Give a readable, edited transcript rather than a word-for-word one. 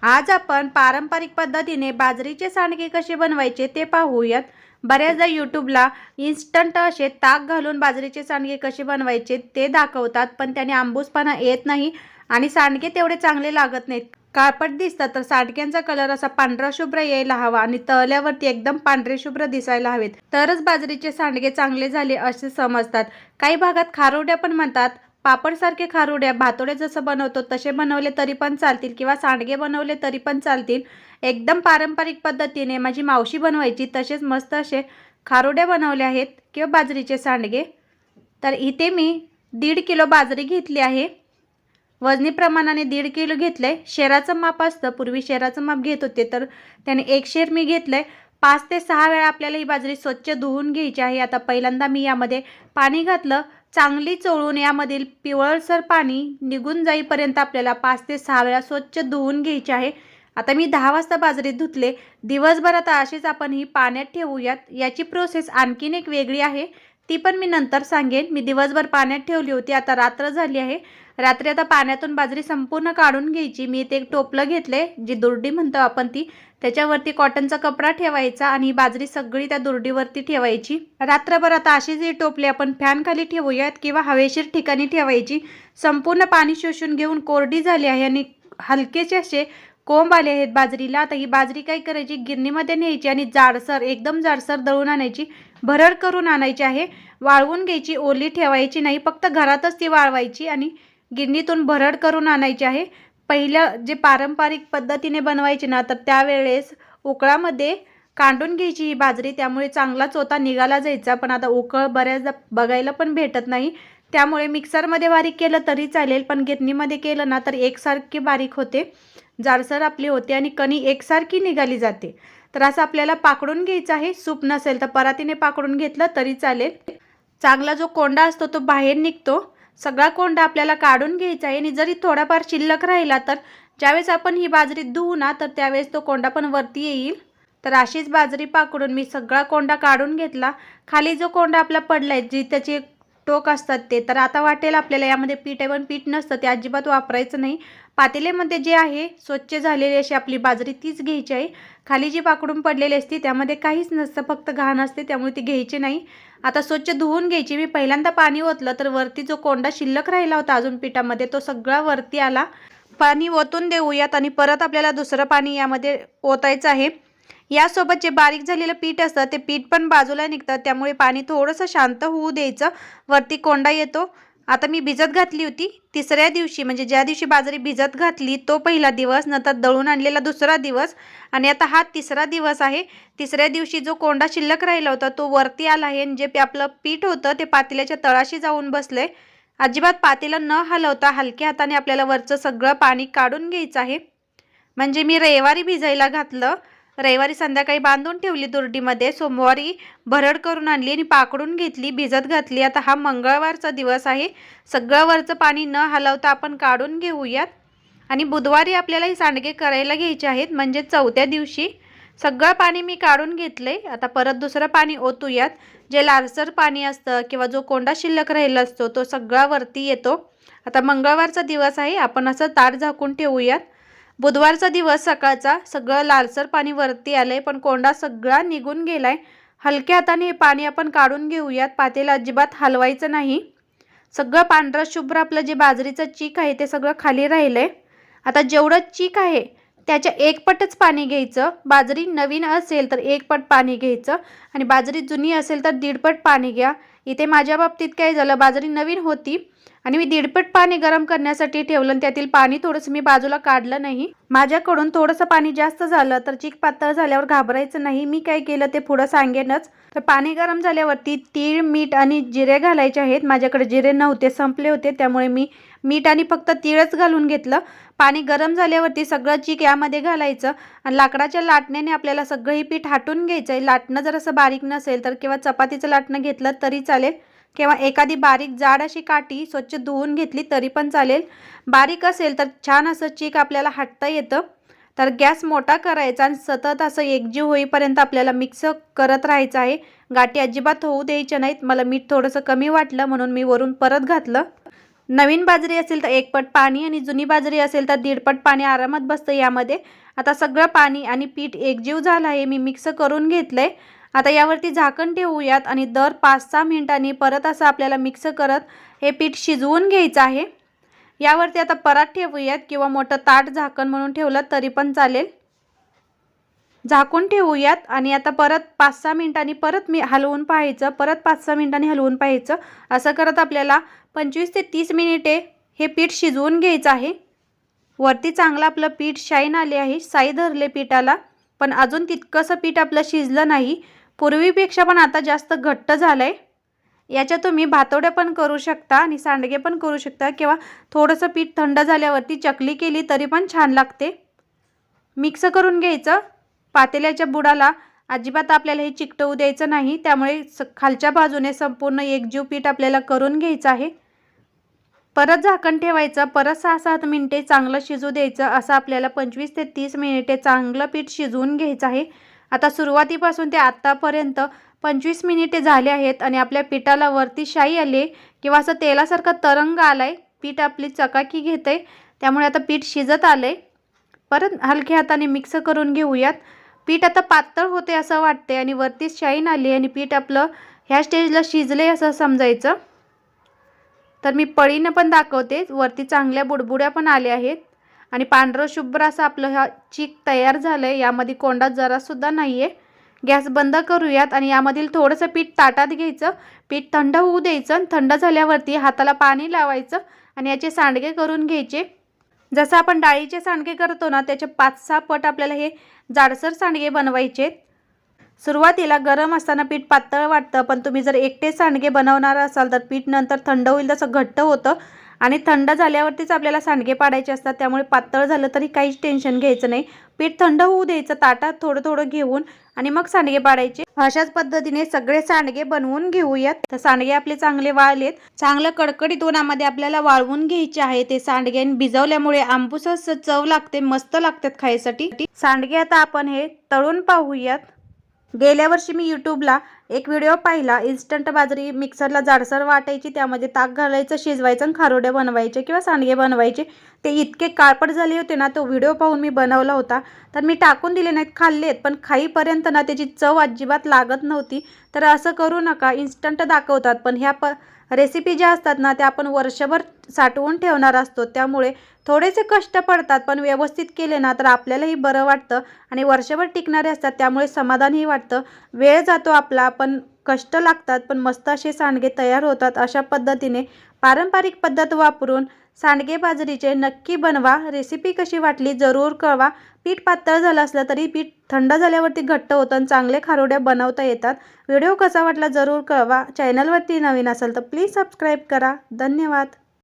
आज आपण पारंपरिक पद्धतीने बाजरीचे सांडगे कसे बनवायचे ते पाहूयात। बऱ्याचदा यूट्यूबला इन्स्टंट असे ताक घालून बाजरीचे सांडगे कसे बनवायचे ते दाखवतात, पण त्याने आंबूसपणा येत नाही आणि सांडगे तेवढे चांगले लागत नाहीत। काळपट दिसतात तर सांडग्यांचा कलर असा पांढरा शुभ्र यायला हवा आणि तळल्यावरती एकदम पांढरे शुभ्र दिसायला हवेत, तरच बाजरीचे सांडगे चांगले झाले असे समजतात। काही भागात खारुड्या पण म्हणतात। पापडसारखे खारुड्या भातोडे जसं बनवतो तसे बनवले तरी पण चालतील किंवा सांडगे बनवले तरी पण चालतील। एकदम पारंपरिक पद्धतीने माझी मावशी बनवायची तसेच मस्त असे खारुड्या बनवले आहेत किंवा बाजरीचे सांडगे। तर इथे मी 1.5 किलो बाजरी घेतली आहे। वजनी प्रमाणाने 1.5 किलो घेतले। शेराचं माप असतं, पूर्वी शेराचं माप घेत होते तर त्याने 1 शेर मी घेतले। 5 ते 6 वेळा आपल्याला ही बाजरी स्वच्छ धुवून घ्यायची आहे। आता पहिल्यांदा मी यामध्ये पाणी घातलं, चांगली चोळून यामधील पिवळसर पाणी निघून जाईपर्यंत आपल्याला 5 ते 6 वेळा स्वच्छ धुवून घ्यायचे आहे। आता मी 10 वाजता बाजरी धुतले। दिवसभरात अशीच आपण ही पाण्यात ठेवूयात। याची प्रोसेस आणखीन एक वेगळी आहे, ती पण मी नंतर सांगेन। मी दिवसभर पाण्यात ठेवली होती, आता रात्र झाली आहे। रात्री आता पाण्यातून बाजरी संपूर्ण काढून घ्यायची। मी इथे एक टोपलं घेतले, जी दुर्डी म्हणतो आपण ती, त्याच्यावरती कॉटनचा कपडा ठेवायचा आणि ही बाजरी सगळी त्या दुर्डीवरती ठेवायची। रात्रभर आता अशीच ही टोपली आपण फॅन खाली ठेवूयात किंवा हवेशीर ठिकाणी ठेवायची। संपूर्ण पाणी शोषून घेऊन कोरडी झाली आहे आणि हलकेसे असे कोंब आले आहेत बाजरीला। आता ही बाजरी काय करायची, गिरणीमध्ये न्यायची आणि जाडसर एकदम जाडसर दळून आणायची, भरड करून आणायची आहे। वाळवून घ्यायची, ओली ठेवायची नाही, फक्त घरातच ती वाळवायची आणि गिरणीतून भरड करून आणायची आहे। पहिलं जे पारंपरिक पद्धतीने बनवायची ना, तर त्यावेळेस उकळामध्ये काढून घ्यायची ही बाजरी, त्यामुळे चांगला चोथा निघाला जायचा। पण आता उकळ बऱ्याचदा बघायला पण भेटत नाही, त्यामुळे मिक्सरमध्ये बारीक केलं तरी चालेल, पण गिरणीमध्ये केलं ना तर एकसारखे बारीक होते, जाडसर आपली होते आणि कणी एकसारखी निघाली जाते। तर असं आपल्याला पाकडून घ्यायचं आहे। सूप नसेल तर परातीने पाकडून घेतलं तरी चालेल। चांगला जो कोंडा असतो तो बाहेर निघतो, सगळा कोंडा आपल्याला काढून घ्यायचा आहे। आणि जरी थोडाफार शिल्लक राहिला तर ज्यावेळेस आपण ही बाजरी धुवू ना, तर त्यावेळेस तो कोंडा पण वरती येईल। तर अशीच बाजरी पाकडून मी सगळा कोंडा काढून घेतला। खाली जो कोंडा आपला पडलाय, जी त्याची टोक असतात ते, तर आता वाटेल आपल्याला यामध्ये पीठ आहे, पण पीठ नसतं ते अजिबात वापरायचं नाही। पातेल्यामध्ये जे आहे स्वच्छ झालेली अशी आपली बाजरी तीच घ्यायची आहे। खाली जी पाकडून पडलेली असते त्यामध्ये काहीच नसतं, फक्त घाण असते, त्यामुळे ती घ्यायची नाही। आता स्वच्छ धुवून घ्यायची। मी पहिल्यांदा पाणी ओतलं तर वरती जो कोंडा शिल्लक राहिला होता अजून पिठामध्ये, तो सगळा वरती आला। पाणी ओतून देऊयात आणि परत आपल्याला दुसरं पाणी यामध्ये ओतायचं आहे। यासोबत जे बारीक झालेलं पीठ असतं ते पीठ पण बाजूला निघतं, त्यामुळे पाणी थोडंसं शांत होऊ द्यायचं। वरती कोंडा येतो। आता मी भिजत घातली होती, तिसऱ्या दिवशी म्हणजे ज्या दिवशी बाजरी भिजत घातली तो पहिला दिवस, नंतर दळून आणलेला दुसरा दिवस आणि आता हा तिसरा दिवस आहे। तिसऱ्या दिवशी जो कोंडा शिल्लक राहिला होता तो वरती आला आहे आणि जे आपलं पीठ होतं ते पातेल्याच्या तळाशी जाऊन बसले। अजिबात पातेलं न हलवता हलक्या हाताने आपल्याला वरचं सगळं पाणी काढून घ्यायचं आहे। म्हणजे मी रविवारी भिजायला घातलं, रविवारी संध्याकाळी बांधून ठेवली दुर्डीमध्ये, सोमवारी भरड करून आणली आणि पाकडून घेतली, भिजत घातली। आता हा मंगळवारचा दिवस आहे। सगळं वरचं पाणी न हलवता आपण काढून घेऊयात आणि बुधवारी आपल्याला ही सांडगे करायला घ्यायचे आहेत, म्हणजे चौथ्या दिवशी। सगळं पाणी मी काढून घेतलंय। आता परत दुसरं पाणी ओतूयात। जे लालसर पाणी असतं किंवा जो कोंडा शिल्लक राहिला असतो तो सगळा वरती येतो। आता मंगळवारचा दिवस आहे, आपण असं ताट झाकून ठेवूयात। बुधवारचा दिवस सकाळचा, सगळं लालसर पाणी वरती आलंय, पण कोंडा सगळा निघून गेलाय। हलक्या हाताने हे पाणी आपण काढून घेऊयात, पातेलं अजिबात हलवायचं नाही। सगळं पांढरं शुभ्र आपलं जे बाजरीचं चीक आहे ते सगळं खाली राहिलंय। आता जेवढं चीक आहे त्याच्या 1 पटच पाणी घ्यायचं। बाजरी नवीन असेल तर 1 पट पाणी घ्यायचं आणि बाजरी जुनी असेल तर 1.5 पट पाणी घ्या। इथे माझ्या बाबतीत काय झालं, बाजरी नवीन होती आणि मी 1.5 पट पाणी गरम करण्यासाठी ठेवलं आणि त्यातील पाणी थोडंसं मी बाजूला काढलं नाही। माझ्याकडून थोडंसं पाणी जास्त झालं तर चीक पातळ झाल्यावर घाबरायचं नाही। मी काय केलं ते पुढं सांगेनच। तर पाणी गरम झाल्यावरती तीळ, मीठ आणि जिरे घालायचे आहेत। माझ्याकडे जिरे नव्हते, संपले होते, त्यामुळे मी मीठ आणि फक्त तीळच घालून घेतलं। पाणी गरम झाल्यावरती सगळं चीक यामध्ये घालायचं आणि लाकडाच्या लाटण्याने आपल्याला सगळं हे पीठ हाटून घ्यायचं आहे। लाटणं जर असं बारीक नसेल तर किंवा चपातीचं लाटणं घेतलं तरी चालेल किंवा एखादी बारीक जाड अशी काठी स्वच्छ धुवून घेतली तरी पण चालेल। बारीक असेल तर छान असं चीक आपल्याला हाटता येतं। तर गॅस मोठा करायचा आणि सतत असं एकजीव होईपर्यंत आपल्याला मिक्स करत राहायचं आहे। गाठी अजिबात होऊ द्यायच्या नाहीत। मला मीठ थोडंसं कमी वाटलं म्हणून मी वरून परत घातलं। नवीन बाजरी असेल तर 1 पट पाणी आणि जुनी बाजरी असेल तर 1.5 पट पाणी आरामात बसतं यामध्ये. आता सगळं पाणी आणि पीठ एकजीव झालं आहे. मी मिक्स करून घेतलंय. आता यावरती झाकण ठेवूयात आणि दर 5-6 मिनिटांनी परत असं आपल्याला मिक्स करत हे पीठ शिजवून घ्यायचं आहे. यावरती आता परात ठेवूयात किंवा मोठं ताट झाकण म्हणून ठेवलं तरी पण चालेल. झाकून ठेवूयात आणि आता परत 5-6 मिनिटांनी परत हलवून पाहायचं. परत 5-6 मिनिटांनी हलवून पाहायचं. असं करत आपल्याला 25 ते 30 मिनिटे हे पीठ शिजवून घ्यायचं आहे. वरती चांगलं आपलं पीठ शाईन आले आहे. साई धरले पीठाला. पण अजून तितकंसं पीठ आपलं शिजलं नाही. पूर्वीपेक्षा पण आता जास्त घट्ट झालंय. याच्या तुम्ही भातोड्या पण करू शकता आणि सांडगे पण करू शकता किंवा थोडंसं पीठ थंड झाल्यावरती चकली केली तरी पण छान लागते. मिक्स करून घ्यायचं. पातेल्याच्या बुडाला अजिबात आपल्याला हे चिकटवू द्यायचं नाही. त्यामुळे खालच्या बाजूने संपूर्ण एकजीव पीठ आपल्याला करून घ्यायचं आहे. परत झाकण ठेवायचं. परत 6-7 मिनिटे चांगलं शिजू द्यायचं. असं आपल्याला 25 ते 30 मिनिटे चांगलं पीठ शिजवून घ्यायचं आहे. आता सुरुवातीपासून ते आत्तापर्यंत 25 मिनिटे झाले आहेत आणि आपल्या पिठाला वरती शाई आली किंवा असं तेलासारखा तरंग आलाय. पीठ आपली चकाकी घेते. त्यामुळे आता पीठ शिजत आलंय. परत हलक्या हाताने मिक्स करून घेऊयात. पीठ आता पातळ होते असं वाटते आणि वरती शाईन आली आणि पीठ आपलं ह्या स्टेजला शिजले असं समजायचं. तर मी पळीनं पण दाखवते. वरती चांगल्या बुडबुड्या पण आल्या आहेत आणि पांढरं शुभ्र असं आपलं हा चीक तयार झालंय. यामध्ये कोंडा जरासुद्धा नाही आहे. गॅस बंद करूयात आणि यामधील थोडंसं पीठ ताटात घ्यायचं. पीठ थंड होऊ द्यायचं. थंड झाल्यावरती हाताला पाणी लावायचं आणि याचे सांडगे करून घ्यायचे. जसं आपण डाळीचे सांडगे करतो ना त्याचे 5-6 पट आपल्याला हे जाडसर सांडगे बनवायचे. सुरुवातीला गरम असताना पीठ पातळ वाटतं. पण तुम्ही जर एकटे सांडगे बनवणार असाल तर पीठ नंतर थंड होईल तसं घट्ट होतं आणि थंड झाल्यावरतीच आपल्याला सांडगे पाडायचे असतात. त्यामुळे पातळ झालं तरी काहीच टेन्शन घ्यायचं नाही. पीठ थंड होऊ द्यायचं ताटात थोडं थोडं घेऊन आणि मग सांडगे पाडायचे. अशाच पद्धतीने सगळे सांडगे बनवून घेऊयात. तर सांडगे आपले चांगले वाळलेत. चांगलं कडकडीत उन्हामध्ये आपल्याला वाळवून घ्यायचे आहे. ते सांडगे भिजवल्यामुळे आंबूस चव लागते. मस्त लागतात खायसाठी. सांडगे आता आपण हे तळून पाहूयात. गेल्या वर्षी मी यूट्यूबला एक व्हिडिओ पाहिला. इन्स्टंट बाजरी मिक्सरला जाडसर वाटायची. त्यामध्ये ताक घालायचं, शिजवायचं आणि खारोड्या बनवायचे किंवा सांडगे बनवायचे. ते इतके काळपट झाले होते ना. तो व्हिडिओ पाहून मी बनवला होता. तर मी टाकून दिले नाहीत, खाल्लेत. पण खाईपर्यंत ना त्याची चव अजिबात लागत नव्हती. तर असं करू नका. इन्स्टंट दाखवतात पण ह्या रेसिपी ज्या असतात ना त्या आपण वर्षभर साठवून ठेवणार असतो. त्यामुळे थोडेसे कष्ट पडतात पण व्यवस्थित केले ना तर आपल्यालाही बरं वाटतं आणि वर्षभर टिकणारे असतात. त्यामुळे समाधानही वाटतं. वेळ जातो आपला पण कष्ट लागतात पण मस्त असे सांडगे तयार होतात. अशा पद्धतीने पारंपरिक पद्धत वापरून सांडगे बाजरीचे नक्की बनवा. रेसिपी कशी वाटली जरूर कळवा. पीठ पातळ झालं असलं तरी पीठ थंड झाल्यावरती घट्ट होतं आणि चांगले खारोड्या बनवता येतात. व्हिडिओ कसा वाटला जरूर कळवा. चॅनलवरती नवीन असेल तर प्लीज सबस्क्राईब करा. धन्यवाद.